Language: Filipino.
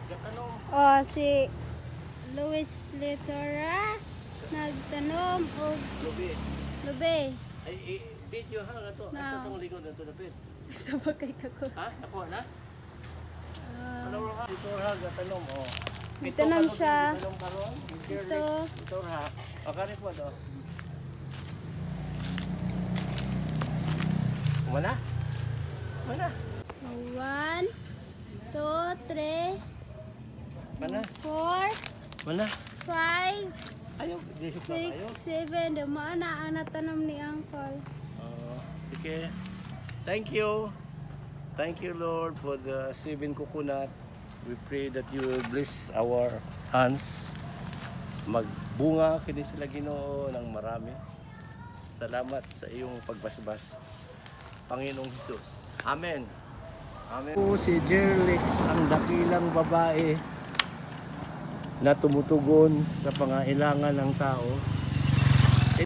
Gatanong. Oh, si Luis Litora nagtanom og Lubi. lube. Ay, video ha nga to. No. Asa tong likod na to dapit? Sa bagay kako. Ha? Nakuha na? Ano ha? Ito ha, gatanong. Oh. Nagtanom siya. Gatanong karon. Ito. Ito ha. Pagkarit mo to. Mana? Mana? 1, 2, 3, Mana? 4, Mana? 5, Ayaw, di pa ayaw. 6, 7. Dumaan na ang natanom ni Uncle. Okay. Thank you. Thank you, Lord, for the 7 coconut. We pray that you will bless our hands. Magbunga kini sila Ginoo ng marami. Salamat sa iyong pagbasbas, Panginoong Hesus. Amen. Amen. Si Jerlix, ang dakilang babae na tumutugon sa pangailangan ng tao.